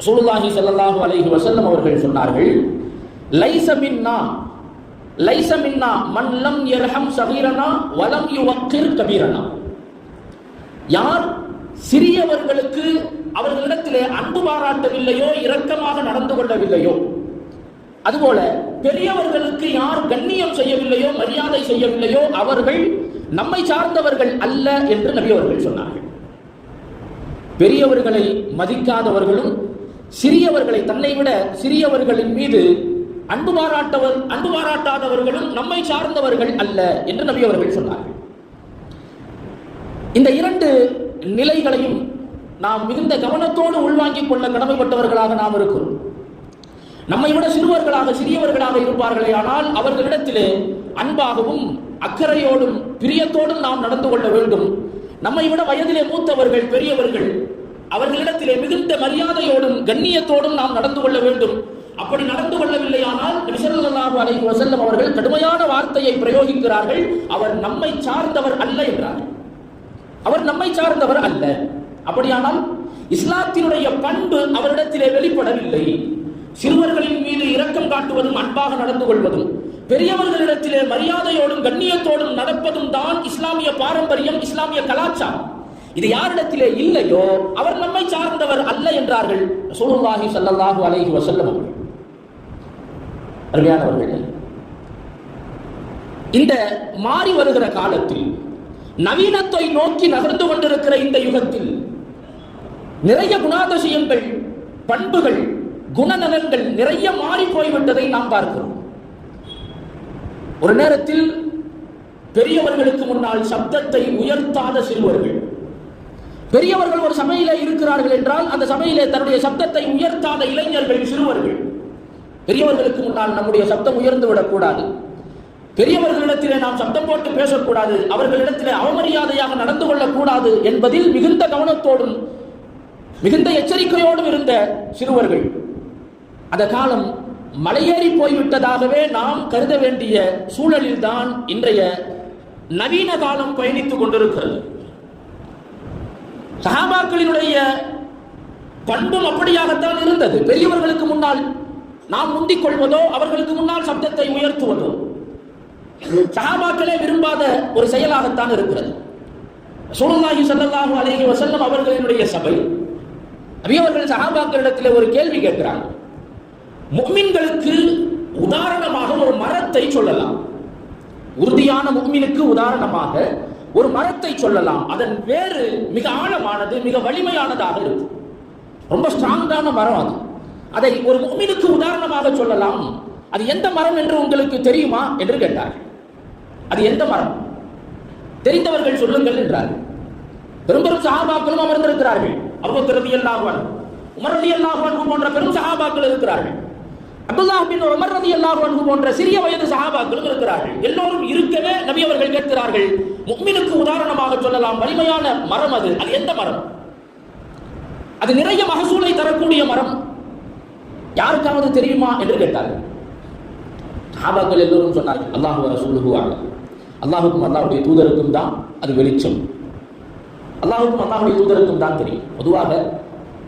ரசூலுல்லாஹி ஸல்லல்லாஹு அலைஹி வஸல்லம் அவர்கள் சொன்னார்கள், லைஸ மின்னா மன் லம் யர்ஹம் ஸகீரனா வ லம் யுவக்கிர் கபீரனா. யார் சிறியவர்களுக்கு அவர்களிடத்திலே அன்பு பாராட்டவில்லையோ, இரக்கமாக நடந்து கொள்ளவில்லையோ, அதுபோல பெரியவர்களுக்கு யார் கண்ணியம் செய்யவில்லையோ, மரியாதை செய்யவில்லையோ, அவர்கள் நம்மை சார்ந்தவர்கள் அல்ல என்று நபி அவர்கள் சொன்னார்கள். பெரியவர்களை மதிக்காதவர்களும் சிறியவர்களை, தன்னை விட சிறியவர்களின் மீது அன்பு பாராட்டாதவர்களும் நம்மை சார்ந்தவர்கள் அல்ல என்று நபி அவர்கள் சொன்னார்கள். இந்த இரண்டு நிலைகளையும் நாம் மிகுந்த கவனத்தோடு உள்வாங்கிக் கொள்ள கடமைப்பட்டவர்களாக நாம் இருக்கிறோம். நம்மை விட சிறியவர்களாக இருப்பார்களே, ஆனால் அவர்களிடத்திலே அன்பாகவும் அக்கறையோடும் பிரியத்தோடும் நாம் நடந்து கொள்ள வேண்டும். நம்மை விட வயதிலே மூத்தவர்கள், பெரியவர்கள், அவர்களிடத்திலே மிகுந்த மரியாதையோடும் கண்ணியத்தோடும் நாம் நடந்து கொள்ள வேண்டும். அப்படி நடந்து கொள்ளவில்லையானால் நபி ஸல்லல்லாஹு அலைஹி வஸல்லம் அவர்கள் கடுமையான வார்த்தையை பிரயோகிக்கிறார்கள். அவர் நம்மை சார்ந்தவர் அல்ல என்றார்கள். அவர் நம்மை சார்ந்தவர் அல்ல. அப்படியானால் இஸ்லாத்தினுடைய பண்பு அவரிடத்திலே வெளிப்படவில்லை. சிறுவர்களின் மீது இரக்கம் காட்டுவதும் அன்பாக நடந்து கொள்வதும், பெரியவர்களிடத்திலே மரியாதையோடும் கண்ணியத்தோடும் நடப்பதும் தான் இஸ்லாமிய பாரம்பரியம், இஸ்லாமிய கலாச்சாரம். இது யாரிடத்திலே இல்லையோ அவர் நம்மை சார்ந்தவர் அல்ல என்றார்கள் ரசூலுல்லாஹி ஸல்லல்லாஹு அலைஹி வஸல்லம் அவர்கள். அருமையானவர்களே, இந்த மாறி வருகிற காலத்தில், நவீனத்தை நோக்கி நகர்ந்து கொண்டிருக்கிற இந்த யுகத்தில் நிறைய குணாதிசயங்கள், பண்புகள், குணநலன்கள் நிறைய மாறி போய்விட்டதை நாம் பார்க்கிறோம். ஒரு நேரத்தில் பெரியவர்களுக்கு முன்னால் சப்தத்தை உயர்த்தாத சிறுவர்கள், பெரியவர்கள் ஒரு சபையிலே இருக்கிறார்கள் என்றால் அந்த சபையிலே தன்னுடைய சப்தத்தை உயர்த்தாத இளைஞர்கள், சிறுவர்கள். பெரியவர்களுக்கு முன்னால் நம்முடைய சப்தம் உயர்ந்து விடக்கூடாது. பெரியவர்களிடத்திலே நாம் சப்தம் போட்டு பேசக்கூடாது. அவர்களிடத்திலே அவமரியாதையாக நடந்து கொள்ளக்கூடாது என்பதில் மிகுந்த கவனத்தோடும் மிகுந்த எச்சரிக்கையோடும் இருந்த சிறுவர்கள் அந்த காலம் மலையேறி போய்விட்டதாகவே நாம் கருத வேண்டிய சூழலில் தான் இன்றைய நவீன காலம் பயணித்துக் கொண்டிருக்கிறது. சஹாபாக்களினுடைய பண்பும் அப்படியாகத்தான் இருந்தது. பெரியவர்களுக்கு முன்னால் நாம் முந்திக் கொள்வதோ, அவர்களுக்கு முன்னால் சப்தத்தை உயர்த்துவதோ சஹாபாக்களே விரும்பாத ஒரு செயலாகத்தான் இருக்கிறது. ரசூலுல்லாஹி ஸல்லல்லாஹு அலைஹி வஸல்லம் அவர்களினுடைய சபை, நபி அவர்கள் சஹாபாக்களிடத்தில் ஒரு கேள்வி கேட்கிறாங்க. முஃமின்களுக்கு உதாரணமாக ஒரு மரத்தை சொல்லலாம். உறுதியான முஃமினுக்கு உதாரணமாக ஒரு மரத்தை சொல்லலாம். அதன் வேறு மிக ஆழமானது, மிக வலிமையானதாக இருக்கு. ரொம்ப ஸ்ட்ராங்கான மரம் அது. அதை ஒரு முஃமினுக்கு உதாரணமாக சொல்லலாம். அது எந்த மரம் என்று உங்களுக்கு தெரியுமா என்று கேட்டார். அது எந்த மரம்? தெரிந்தவர்கள் சொல்லுங்கள் என்றார்கள். பெரும் பெரும் சஹாபாக்களும் அமர்ந்திருக்கிறார்கள். அபூபக்கர் ரலியல்லாஹு அன்ஹு, உமர் ரலியல்லாஹு அன்ஹு போன்ற பெரும் சஹாபாக்கள் இருக்கிறார்கள். அப்துல்லாஹ் பின் உமர் ரலியல்லாஹு அன்ஹு போன்ற சிறிய வயது சஹாபாக்களும் இருக்கிறார்கள். எல்லோரும் இருக்கவே நபி அவர்கள் கேட்கிறார்கள், முஃமினுக்கு உதாரணமாக சொல்லலாம் வலிமையான மரம் அது. அது எந்த மரம்? அது நிறைய மகசூலை தரக்கூடிய மரம். யாருக்காவது தெரியுமா என்று கேட்டார்கள். சஹாபாக்கள் எல்லோரும் சொன்னார்கள், அல்லாஹு வ ரசூலுஹு அலம். அல்லாஹுக்கும் அல்லாஹ்வுடைய தூதருக்கும் தான் அது வெளிச்சம். அல்லாஹுக்கும் அல்லாஹ்வுடைய தூதருக்கும் தான் தெரியும். பொதுவாக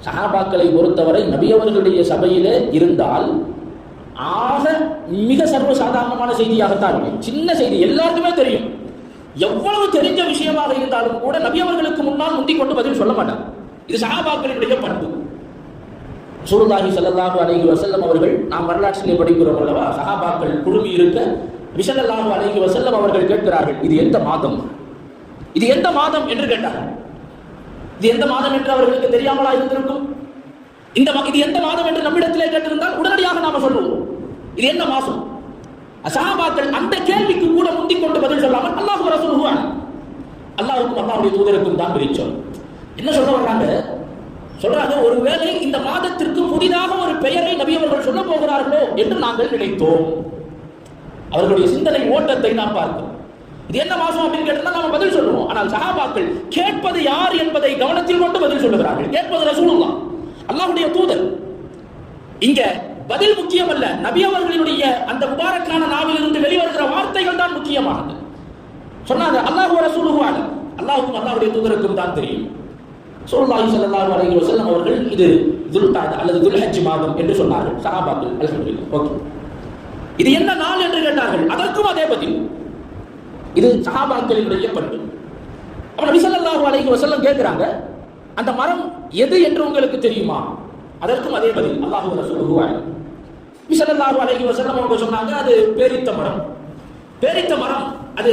சஹாபாக்களை பொறுத்தவரை நபி அவர்களுடைய சபையிலே இருந்தால் ஆக மிக சர்வசாதாரணமான செய்தியாகத்தான் இருக்கும். சின்ன செய்தி எல்லாருக்குமே தெரியும். எவ்வளவு தெரிஞ்ச விஷயமாக இருந்தாலும் கூட நபி அவர்களுக்கு முன்னால் முந்திக் கொண்டு பதில் சொல்ல மாட்டார். இது சஹாபாக்களுடைய பண்பு. ரசூலுல்லாஹி ஸல்லல்லாஹு அலைஹி வஸல்லம் அவர்கள், நாம் வரலாற்றிலே படிக்கிறோம் அல்லவா, சஹாபாக்கள் குழுமி இருக்க நபி ஸல்லல்லாஹு அலைஹி வஸல்லம் அவர்கள் கேட்கிறார்கள், இது எந்த மாதம்? இது எந்த மாதம் என்று கேட்டார்கள். இது எந்த மாதம் என்று அவர்களுக்கு தெரியாமலா இருந்திருக்கும்? இது எந்த மாதம் என்று நம்மிடத்திலே கேட்டிருந்தால் உடனடியாக நாம சொல்லுவோம், இது என்ன மாசம்? சஹாபாக்கள் அந்த கேள்விக்கு கூட முந்திக் கொண்டு பதில் சொல்லாமல் அல்லாஹு வ ரசூலுஹு அலம், அல்லாஹுக்கும் அல்லாஹ்வுடைய தூதருக்கும் தான் வெளிச்சம். என்ன சொல்ல வர்றாங்க? சொல்றாங்க, ஒருவேளை இந்த மாதத்திற்கு புதிதாக ஒரு பெயரை நபி அவர்கள் சொல்ல போகிறார்களோ என்று நாங்கள் நினைத்தோம். அவர்களுடைய சிந்தனை ஓட்டத்தை நாம் பார்க்கிறோம். இது என்ன மாசம் அப்படின்னு கேட்டா நாம பதில் சொல்லுவோம். ஆனால் சஹாபாக்கள் கேட்பது யார் என்பதை கவனத்தில் கொண்டு பதில் சொல்லுகிறார்கள். கேட்பது ரசூலுல்லாஹ், அல்லாஹ்வுடைய தூதர். இங்க பதில் முக்கியம் அல்ல, நபி அவர்களுடைய அந்த முபாரக்கான நாவிலிருந்து வெளிவருகிற வார்த்தைகள் தான் முக்கியமானது. சொன்னாங்க, அல்லாஹு வ ரசூலுஹு அலம், அல்லாஹுக்கும் அல்லாஹ்வுடைய தூதருக்கும் தான் தெரியும். ஸல்லல்லாஹு அலைஹி வஸல்லம் அவர்கள் இது துல்காதா அல்லது துல்ஹஜ் மாதம் என்று சொன்னார்கள். சஹாபாக்கள் அல்ஹம்துலில்லாஹ். ஓகே, இது என்ன நாள் என்று கேட்டார்கள். அதற்கும் அதே பதில், இது சஹாபாக்களினுடைய பண்பு. அப்ப நபி ஸல்லல்லாஹு அலைஹி வஸல்லம் கேட்கிறாங்க, அந்த மரம் எது என்று உங்களுக்கு தெரியுமா? அதற்கும் அதே பதில், அல்லாஹு வ ரசூலுஹு அலைஹி. நபி ஸல்லல்லாஹு அலைஹி வஸல்லம் அவங்க சொன்னாங்க, அது பேரித்த மரம். பேரித்த மரம் அது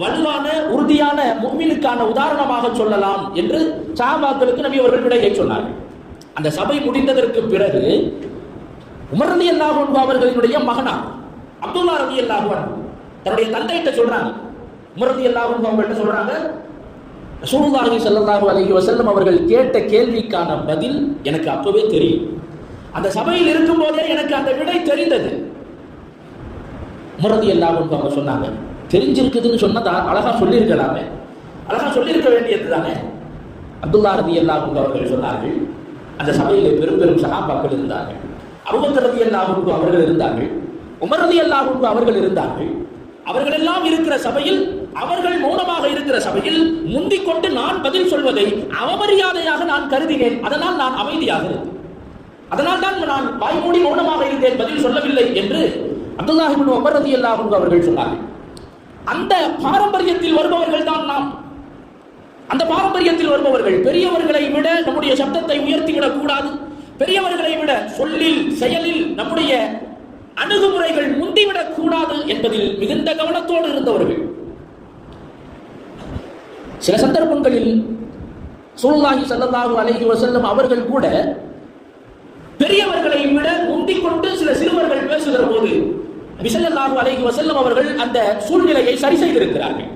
வலுவான உறுதியான முஃமினுக்கான உதாரணமாக சொல்லலாம் என்று சஹாபாக்களுக்கு நபி அவர்கள் விடையை சொன்னார்கள். அந்த சபை முடிந்ததற்கு பிறகு உமர் ரலியல்லாஹு அன்ஹு அவர்களினுடைய மகனார் அப்துல்லா ரலியல்லாஹு அன்ஹு தன்னுடைய தந்தையிட்ட சொல்றாங்க. உமர் ரலியல்லாஹு அன்ஹு அவங்கள்ட்ட சொல்றாங்க, ரசூலுல்லாஹி ஸல்லல்லாஹு அலைஹி வஸல்லம் அவர்கள் கேட்ட கேள்விக்கான பதில் எனக்கு அப்பவே தெரியும். அந்த சபையில் இருக்கும் போதே எனக்கு அந்த விடை தெரிந்தது. உமர் ரலியல்லாஹு அன்ஹு அவங்க சொன்னாங்க, தெரிஞ்சிருக்குதுன்னு சொன்னதா அழகா சொல்லியிருக்கலாமே, அழகா சொல்லியிருக்க வேண்டியது தானே. அப்துல்லா ரலியல்லாஹு அன்ஹு அவர்கள் சொன்னார்கள், அந்த சபையிலே பெரும் பெரும் சஹாபாக்கள் இருந்தார்கள். அபூபக்கர் ரலியல்லாஹு அன்ஹு அவர்கள் இருந்தார்கள், உமர் ரலியல்லாஹு அன்ஹு அவர்கள் இருந்தார்கள். அவர்கள் எல்லாம் இருக்கிற சபையில், அவர்கள் மௌனமாக இருக்கிற சபையில் முந்திக் கொண்டு நான் பதில் சொல்வதை அவமரியாதையாக நான் கருதினேன். அதனால் நான் அமைதியாக இருந்தேன். அதனால் தான் நான் வாய்மூடி மௌனமாக இருந்தேன், பதில் சொல்லவில்லை என்று அப்துல்லாஹ் இப்னு உமர் ரலியல்லாஹு அன்ஹு அவர்கள் சொன்னார்கள். அந்த பாரம்பரியத்தில் வருபவர்கள் தான் நாம். அந்த பாரம்பரியத்தில் வருபவர்கள். பெரியவர்களை விட நம்முடைய சப்தத்தை உயர்த்திவிடக் கூடாது. பெரியவர்களை விட சொல்லில் செயலில் நம்முடைய அணுகுமுறைகள் முந்திவிடக் கூடாது என்பதில் மிகுந்த கவனத்தோடு இருந்தவர்கள். சில சந்தர்ப்பங்களில் ரசூலுல்லாஹி ஸல்லல்லாஹு அலைஹி வஸல்லம் அவர்கள் கூட பெரியவர்களை விட முந்திக் கொண்டு சில சிறுவர்கள் பேசுகிற போது நபி ஸல்லல்லாஹு அலைஹி வஸல்லம் அவர்கள் அந்த சூழ்நிலையை சரி செய்திருக்கிறார்கள்.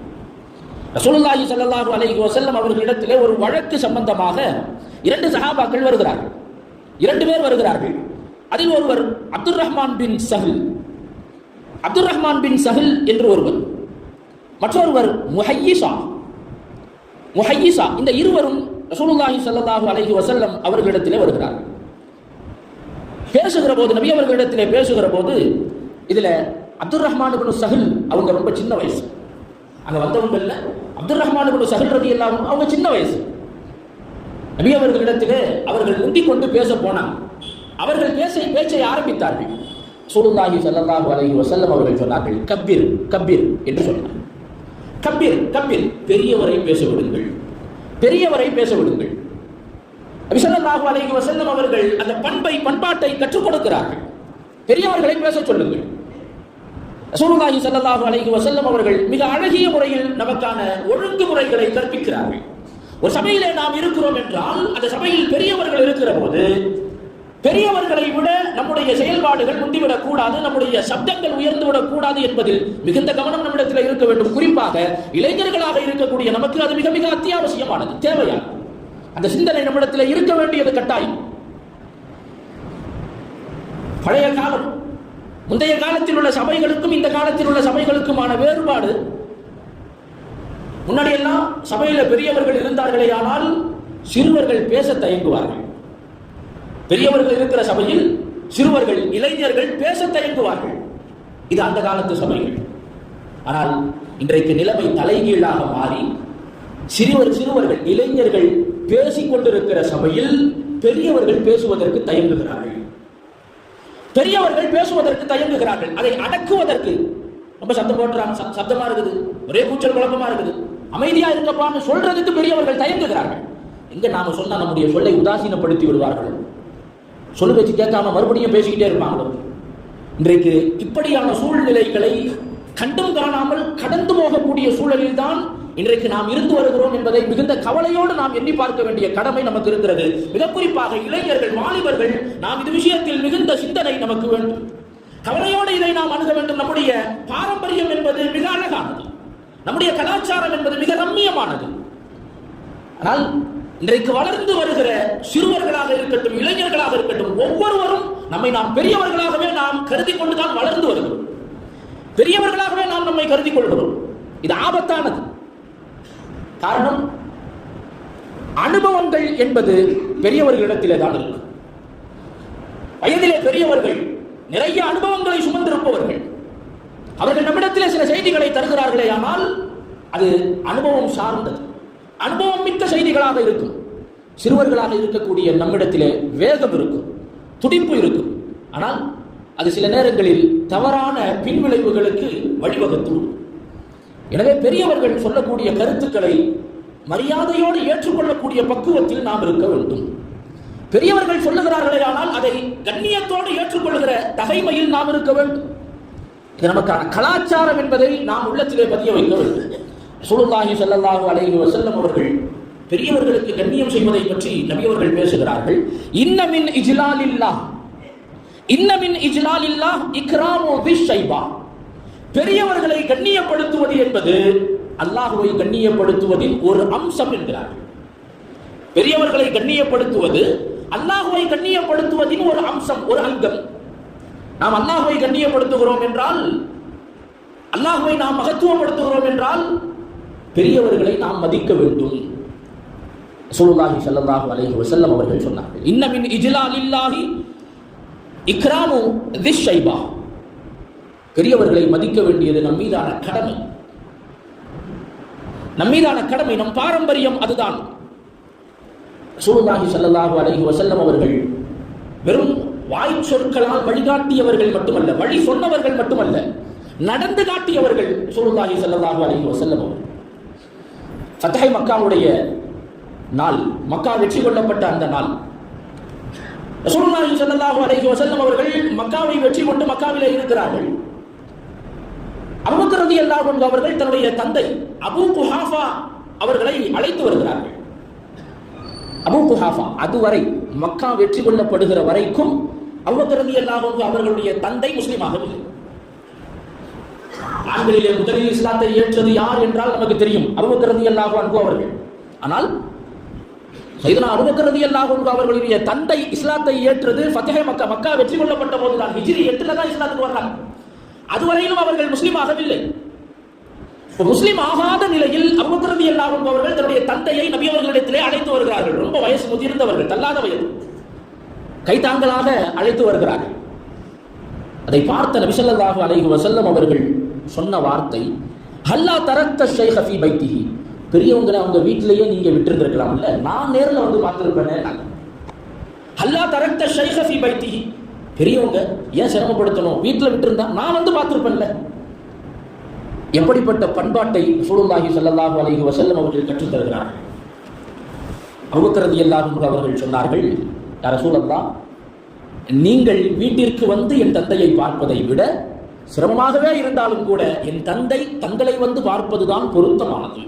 ரசூலுல்லாஹி ஸல்லல்லாஹு அலைஹி வஸல்லம் அவர்களிடத்திலே ஒரு வழக்கு சம்பந்தமாக 2 சஹாபாக்கள் வருகிறார்கள். 2 பேர் வருகிறார்கள். அதில் ஒருவர் அப்துர் ரஹ்மான் பின் சஹல், அப்துர் ரஹ்மான் பின் சஹல் என்று ஒருவர், மற்றொருவர் முஹையிஸா. இந்த இருவரும் ரசூலுல்லாஹி ஸல்லல்லாஹு அலைஹி வஸல்லம் அவர்களிடத்திலே வருகிறார்கள். பேசுகிற போது, நபி அவர்களிடத்திலே பேசுகிற போது, இதுல அப்துர் ரஹ்மான் பின் சஹல் அவங்க ரொம்ப சின்ன வயசு. அங்க வந்தவங்க இல்ல, அப்துர் ரஹ்மான் பின் சஹல் ரலியல்லாஹு அன்ஹு அவங்க சின்ன வயசு. நபி அவர்களிடத்திலே அவர்கள் முந்திக் கொண்டு பேச போனாங்க. அவர்கள் பேச்சை ஆரம்பித்தார்கள். ரசூலுல்லாஹி ஸல்லல்லாஹு அலைஹி வஸல்லம் அவர்கள் சொன்னார்கள், கப்பீர் கப்பீர் என்று சொன்னார்கள். கப்பீர் கப்பீர், பெரியவரை பேச விடுங்கள், பெரியவரை பேச விடுங்கள். நபி ஸல்லல்லாஹு அலைஹி வஸல்லம் அவர்கள் அந்த பண்பாட்டை கற்றுக் கொடுக்கிறார்கள். பெரியவர்களை பேச சொல்லுங்கள். ரசூலுல்லாஹி ஸல்லல்லாஹு அலைஹி வஸல்லம் அவர்கள் மிக அழகிய முறையில் நமக்கான ஒழுங்குமுறைகளை கற்பிக்கிறார்கள். ஒரு சபையிலே நாம் இருக்கிறோம் என்றால், அந்த சபையில் பெரியவர்கள் இருக்கிற போது பெரியவர்களை விட நம்முடைய செயல்பாடுகள் முந்திவிடக் கூடாது, நம்முடைய சப்தங்கள் உயர்ந்துவிடக் கூடாது என்பதில் மிகுந்த கவனம் நம்மிடத்தில் இருக்க வேண்டும். குறிப்பாக இளைஞர்களாக இருக்கக்கூடிய நமக்கு அது மிக மிக அத்தியாவசியமானது, தேவையானது. அந்த சிந்தனை நம்மிடத்தில் இருக்க வேண்டியது கட்டாயம். பழைய காலம், முந்தைய காலத்தில் உள்ள சபைகளுக்கும் இந்த காலத்தில் உள்ள சபைகளுக்குமான வேறுபாடு, முன்னாடியெல்லாம் சபையில பெரியவர்கள் இருந்தார்களே, ஆனால் சிறுவர்கள் பேச தயங்குவார்கள். பெரியவர்கள் இருக்கிற சபையில் சிறுவர்கள், இளைஞர்கள் பேச தயங்குவார்கள். இது அந்த காலத்து சபைகள். ஆனால் இன்றைக்கு நிலைமை தலைகீழாக மாறி சிறுவர்கள், இளைஞர்கள் பேசிக் கொண்டிருக்கிற சபையில் பெரியவர்கள் பேசுவதற்கு தயங்குகிறார்கள். பெரியவர்கள் பேசுவதற்கு தயங்குகிறார்கள். அதை அடக்குவதற்கு ரொம்ப சத்தம் போட்டுறாங்க, சத்தமா இருக்குது, ஒரே கூச்சல் குழப்பமா இருக்குது, அமைதியா இருக்கப்பான்னு சொல்றதுக்கு பெரியவர்கள் தயங்குகிறார்கள். எங்க நாம சொன்னா நம்முடைய சொல்லை உதாசீனப்படுத்தி விடுவார்கள், சொல்லு பேச்சு கேட்காம மறுபடியும் பேசிக்கிட்டே இருப்பாங்க. இன்றைக்கு இப்படியான சூழ்நிலைகளை கண்டும் காணாமல் கடந்து போகக்கூடிய சூழலில் தான் இன்றைக்கு நாம் இருந்து வருகிறோம் என்பதை மிகுந்த கவலையோடு நாம் எண்ணி பார்க்க வேண்டிய கடமை நமக்கு இருக்கிறது. மிக குறிப்பாக இளைஞர்கள், வாலிபர்கள், நாம் இது விஷயத்தில் மிகுந்த சிந்தனை நமக்கு வேண்டும். கவலையோடு இதை நாம் அணுக வேண்டும். நம்முடைய பாரம்பரியம் என்பது மிக அழகானது, நம்முடைய கலாச்சாரம் என்பது மிக ரம்மியமானது. ஆனால் இன்றைக்கு வளர்ந்து வருகிற சிறுவர்களாக இருக்கட்டும், இளைஞர்களாக இருக்கட்டும், ஒவ்வொருவரும் நம்மை நாம் பெரியவர்களாகவே நாம் கருதி கொண்டுதான் வளர்ந்து வருகிறோம். பெரியவர்களாகவே நாம் நம்மை கருதி கொள்கிறோம். இது ஆபத்தானது. காரணம், அனுபவங்கள் என்பது பெரியவர்களிடத்திலே தான் இருக்கு. வயதிலே பெரியவர்கள், நிறைய அனுபவங்களை சுமந்திருப்பவர்கள், அவர்கள் நம்மிடத்திலே சில செய்திகளை தருகிறார்களே, ஆனால் அது அனுபவம் சார்ந்தது, அனுபவம் மிக்க செய்திகளாக இருக்கும். சிறுவர்களாக இருக்கக்கூடிய நம்மிடத்திலே வேகம் இருக்கும், துடிப்பு இருக்கும். ஆனால் அது சில நேரங்களில் தவறான பின்விளைவுகளுக்கு வழிவகுத்துவிடும். எனவே பெரியவர்கள் சொல்லக்கூடிய கருத்துக்களை மரியாதையோடு ஏற்றுக்கொள்ளக்கூடிய பக்குவத்தில் நாம் இருக்க வேண்டும். பெரியவர்கள் சொல்லுகிறார்களே ஆனால் அதை கண்ணியத்தோடு ஏற்றுக்கொள்கிற தகைமையில் நாம் இருக்க வேண்டும். இது நமக்கான கலாச்சாரம் என்பதை நாம் உள்ளத்திலே பதிய வைக்க வேண்டும். ரசூலுல்லாஹி ஸல்லல்லாஹு அலைஹி வஸல்லம் அவர்கள் பெரியவர்களுக்கு கண்ணியம் செய்வதை பற்றி நபி அவர்கள் பேசுகிறார்கள். இன்னமின் இஜ்லாலில்லாஹ் இக்ராமு பிஷைபா. பெரியவர்களை கண்ணியப்படுத்துவது என்பது அல்லாஹ்வை கண்ணியப்படுத்துவதின் ஒரு அம்சம் என்கிறார்கள். பெரியவர்களை கண்ணியப்படுத்துவது அல்லாஹ்வை கண்ணியப்படுத்துவதின் ஒரு அம்சம், ஒரு அங்கம். நாம் அல்லாஹ்வை கண்ணியப்படுத்துகிறோம் என்றால், அல்லாஹ்வை நாம் மகத்துவப்படுத்துகிறோம் என்றால் பெரியவர்களை நாம் மதிக்க வேண்டும். ரசூலுல்லாஹி ஸல்லல்லாஹு அலைஹி வஸல்லம் அவர்கள் சொன்னார்கள், இன்ன மின் இஜ்லாலில்லாஹி இக்ராமு திஷைபா. பெரியவர்களை மதிக்க வேண்டியது நம் மீதான கடமை. நம் பாரம்பரியம் அதுதான். ரசூலுல்லாஹி ஸல்லல்லாஹு அலைஹி வஸல்லம் அவர்கள் வெறும் வாய் சொற்களால் வழிகாட்டியவர்கள் மட்டுமல்ல, வழி சொன்னவர்கள் மட்டுமல்ல, நடந்து காட்டியவர்கள் ரசூலுல்லாஹி ஸல்லல்லாஹு அலைஹி வஸல்லம் அவர்கள். ஃபத்ஹ் மக்காவுடைய நாள், மக்கா வெற்றி கொள்ளப்பட்ட அந்த நாள், ரசூலுல்லாஹி ஸல்லல்லாஹு அலைஹி வஸல்லம் அவர்கள் மக்காவை வெற்றி கொண்டு மக்காவிலே இருக்கிறார்கள். அபூபக்கர் ரலியல்லாஹு அன்ஹு அவர்கள் தன்னுடைய தந்தை அபூ குஹாஃபா அவர்களை அழைத்து வருகிறார்கள். அபூ குஹாஃபா அதுவரை மக்கா வெற்றி கொள்ளப்படுகிற வரைக்கும் அபூபக்கர் ரலியல்லாஹு அன்ஹு அவர்களுடைய தந்தை முஸ்லிமாகவில்லை. ஆண்களிலே முதலில் இஸ்லாத்தை ஏற்றது யார் என்றால் நமக்கு தெரியும், அபூபக்கர் ரலியல்லாஹு அன்ஹு அவர்கள். ஆனால் சையதுனா அபூபக்கர் ரலியல்லாஹு அன்ஹு அவர்களுடைய தந்தை இஸ்லாத்தை ஏற்றது ஃபத்ஹ் மக்கா, மக்கா வெற்றி கொள்ளப்பட்ட போதுதான். ஹிஜ்ரி 8 தான் இஸ்லாத்துக்கு வர்றாங்க. அதுவரையிலும் அவர்கள் முஸ்லிம் ஆகவில்லை. முஸ்லிம் ஆகாத நிலையில் அபூபக்கர் ரலியல்லாஹு அன்ஹு அவர்கள் தன்னுடைய தந்தையை நபி அவர்களிடத்திலே அழைத்து வருகிறார்கள். ரொம்ப வயசு முதிர்ந்தவர்கள், தள்ளாத வயது, கைத்தாங்களாக அழைத்து வருகிறார்கள். அதை பார்த்த நபி ஸல்லல்லாஹு அலைஹி வஸல்லம் அவர்கள் சொன்ன வார்த்தை, ஹல்லா தரக்த ஷைஹ ஃபீ பைத்திஹி. பெரியவங்களை அவங்க வீட்டிலேயே நீங்க விட்டுருக்கலாம்ல, நான் நேரில் வந்து பார்த்துருப்பேன். ஹல்லா தரக்த ஷைஹ ஃபீ பைத்திஹி. பெரியவங்க ஏன் சிரமப்படுத்தணும், வீட்டில் விட்டுருந்தா நான் வந்து பார்த்துருப்பேன்ல. எப்படிப்பட்ட பண்பாட்டை ரசூலுல்லாஹி ஸல்லல்லாஹு அலைஹி வஸல்லம் அவர்கள் கற்றுத் தருகிறார்கள். அபூபக்கர் ரலியல்லாஹு அன்ஹு அவர்கள் சொன்னார்கள், யா ரசூலல்லாஹ், நீங்கள் வீட்டிற்கு வந்து என் தந்தையை பார்ப்பதை விட சிரமமாகவே இருந்தாலும் கூட என் தந்தை தங்களை வந்து பார்ப்பதுதான் பொருத்தமானது,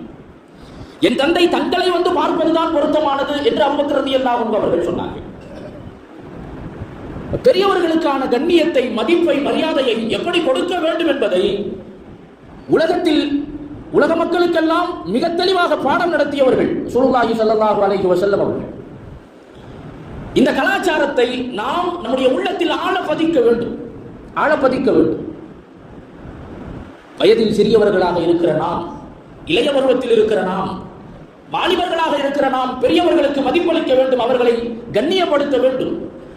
என் தந்தை தங்களை வந்து பார்ப்பதுதான் பொருத்தமானது என்று அபூபக்கர் ரலியல்லாஹு அன்ஹு அவர்கள் சொன்னார்கள். பெரியவர்களுக்கான கண்ணியத்தை, மதிப்பை, மரியாதையை எப்படி கொடுக்க வேண்டும் என்பதை உலகத்தில் உலக மக்களுக்கெல்லாம் மிக தெளிவாக பாடம் நடத்தியவர்கள் ரசூலுல்லாஹி ஸல்லல்லாஹு அலைஹி வஸல்லம் அவர்கள். இந்த கலாச்சாரத்தை நாம் நம்முடைய உள்ளத்தில் ஆழப்பதிக்க வேண்டும். வயதில் சிறியவர்களாக இருக்கிற நாம், இளைய பருவத்தில் இருக்கிற நாம், வாலிபர்களாக இருக்கிற நாம் பெரியவர்களுக்கு மதிப்பளிக்க வேண்டும், அவர்களை கண்ணியப்படுத்த வேண்டும்.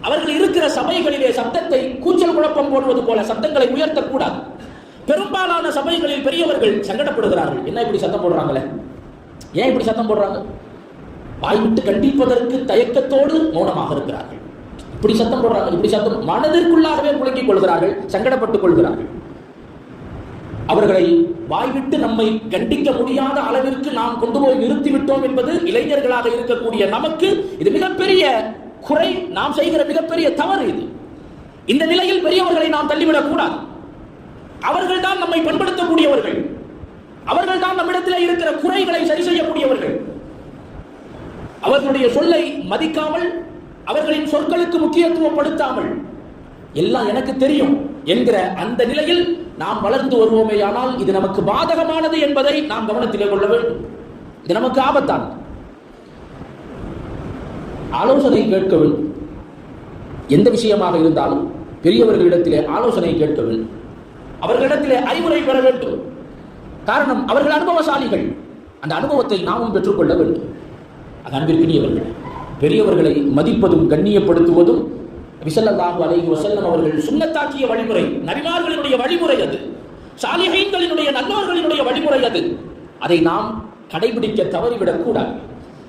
அவர்கள் இருக்கிற சபைகளிலே சத்தத்தை கூச்சல் குழப்பம் போடுவது போல சத்தங்களை உயர்த்தக்கூடாது. பெரும்பாலான சபைகளில் பெரியவர்கள் சங்கடப்படுகிறார்கள். என்ன இப்படி சத்தம் போடுறாங்களே, ஏன் இப்படி சத்தம் போடுறாங்க? வாய்விட்டு கண்டிப்பதற்கு தயக்கத்தோடு மௌனமாக இருக்கிறார்கள். இப்படி சத்தம் போடுறாங்க, இப்படி சத்தம் மனதிற்குள்ளாகவே புலங்கிக் கொள்கிறார்கள், சங்கடப்பட்டுக் கொள்கிறார்கள். அவர்களை வாய்விட்டு நம்மை கண்டிக்க முடியாத அளவிற்கு நாம் கொண்டு போய் நிறுத்திவிட்டோம் என்பது இளைஞர்களாக இருக்கக்கூடிய நமக்கு இது மிகப்பெரிய குறை, நாம் செய்கிற மிகப்பெரிய தவறு இது. இந்த நிலையில் பெரியவர்களை நாம் தள்ளிவிடக் கூடாது. அவர்கள் தான் நம்மை பண்படுத்தக்கூடியவர்கள், அவர்கள் தான் நம்மிடத்தில் இருக்கிற குறைகளை சரி செய்யக்கூடியவர்கள். அவர்களுடைய சொல்லை மதிக்காமல், அவர்களின் சொற்களுக்கு முக்கியத்துவப்படுத்தாமல், எல்லாம் எனக்கு தெரியும் என்கிற அந்த நிலையில் நாம் வளர்ந்து வருவோமேயானால் இது நமக்கு பாதகமானது என்பதை நாம் கவனத்திலே கொள்ள வேண்டும். இது நமக்கு ஆபத்தானது. ஆலோசனை கேட்க வேண்டும். எந்த விஷயமாக இருந்தாலும் பெரியவர்களிடத்திலே ஆலோசனை கேட்க வேண்டும், அவர்களிடத்திலே அறிவுரை பெற வேண்டும். காரணம், அவர்கள் அனுபவசாலிகள். அந்த அனுபவத்தை நாமும் பெற்றுக்கொள்ள வேண்டும். அது அன்பிற்கினியவர்கள், பெரியவர்களை மதிப்பதும் கண்ணியப்படுத்துவதும் நபி ஸல்லல்லாஹு அலைஹி வஸல்லம் அவர்கள் சுன்னத்தாக்கிய வழிமுறை, நபிமார்களினுடைய வழிமுறை அது, சாலிஹீன்களினுடைய நல்லவர்களினுடைய வழிமுறை அது. அதை நாம் கடைபிடிக்க தவறிவிடக் கூடாது,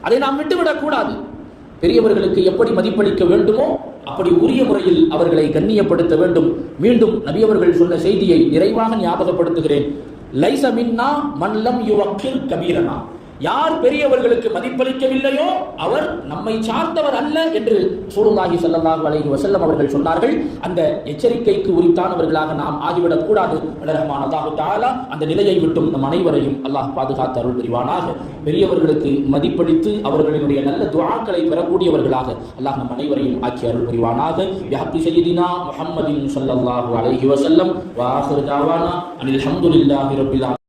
அதை நாம் விட்டுவிடக் கூடாது. பெரியவர்களுக்கு எப்படி மதிப்பளிக்க வேண்டுமோ அப்படி உரிய முறையில் அவர்களை கண்ணியப்படுத்த வேண்டும். மீண்டும் நபி அவர்கள் சொன்ன செய்தியை நிறைவாக ஞாபகப்படுத்துகிறேன். லைஸ மின்னா மன் லம் யுவக்கிர் கபீரனா. யார் பெரியவர்களுக்கு மதிப்பளிக்கவில்லையோ அவர் நம்மை சார்ந்தவர் அல்ல என்று ரசூலுல்லாஹி ஸல்லல்லாஹு அலைஹி வஸல்லம் அவர்கள் சொன்னார்கள். அந்த எச்சரிக்கைக்கு உரித்தானவர்களாக நாம் ஆகிவிடக் கூடாது. ரஹ்மான் அல்லாஹ் தஆலா அந்த நிலையை விட்டும் நம் அனைவரையும் அல்லாஹ் பாதுகாத்து அருள் புரிவானாக. பெரியவர்களுக்கு மதிப்பளித்து அவர்களினுடைய நல்ல துஆக்களை பெறக்கூடியவர்களாக அல்லாஹ் நம் அனைவரையும் ஆக்கி அருள் புரிவானாக. பிஹக்கி சய்யிதினா முஹம்மதின் ஸல்லல்லாஹு அலைஹி வஸல்லம் வ ஆகிரு தஅவானா அனில் ஹம்துலில்லாஹி ரப்பில் ஆலமீன்.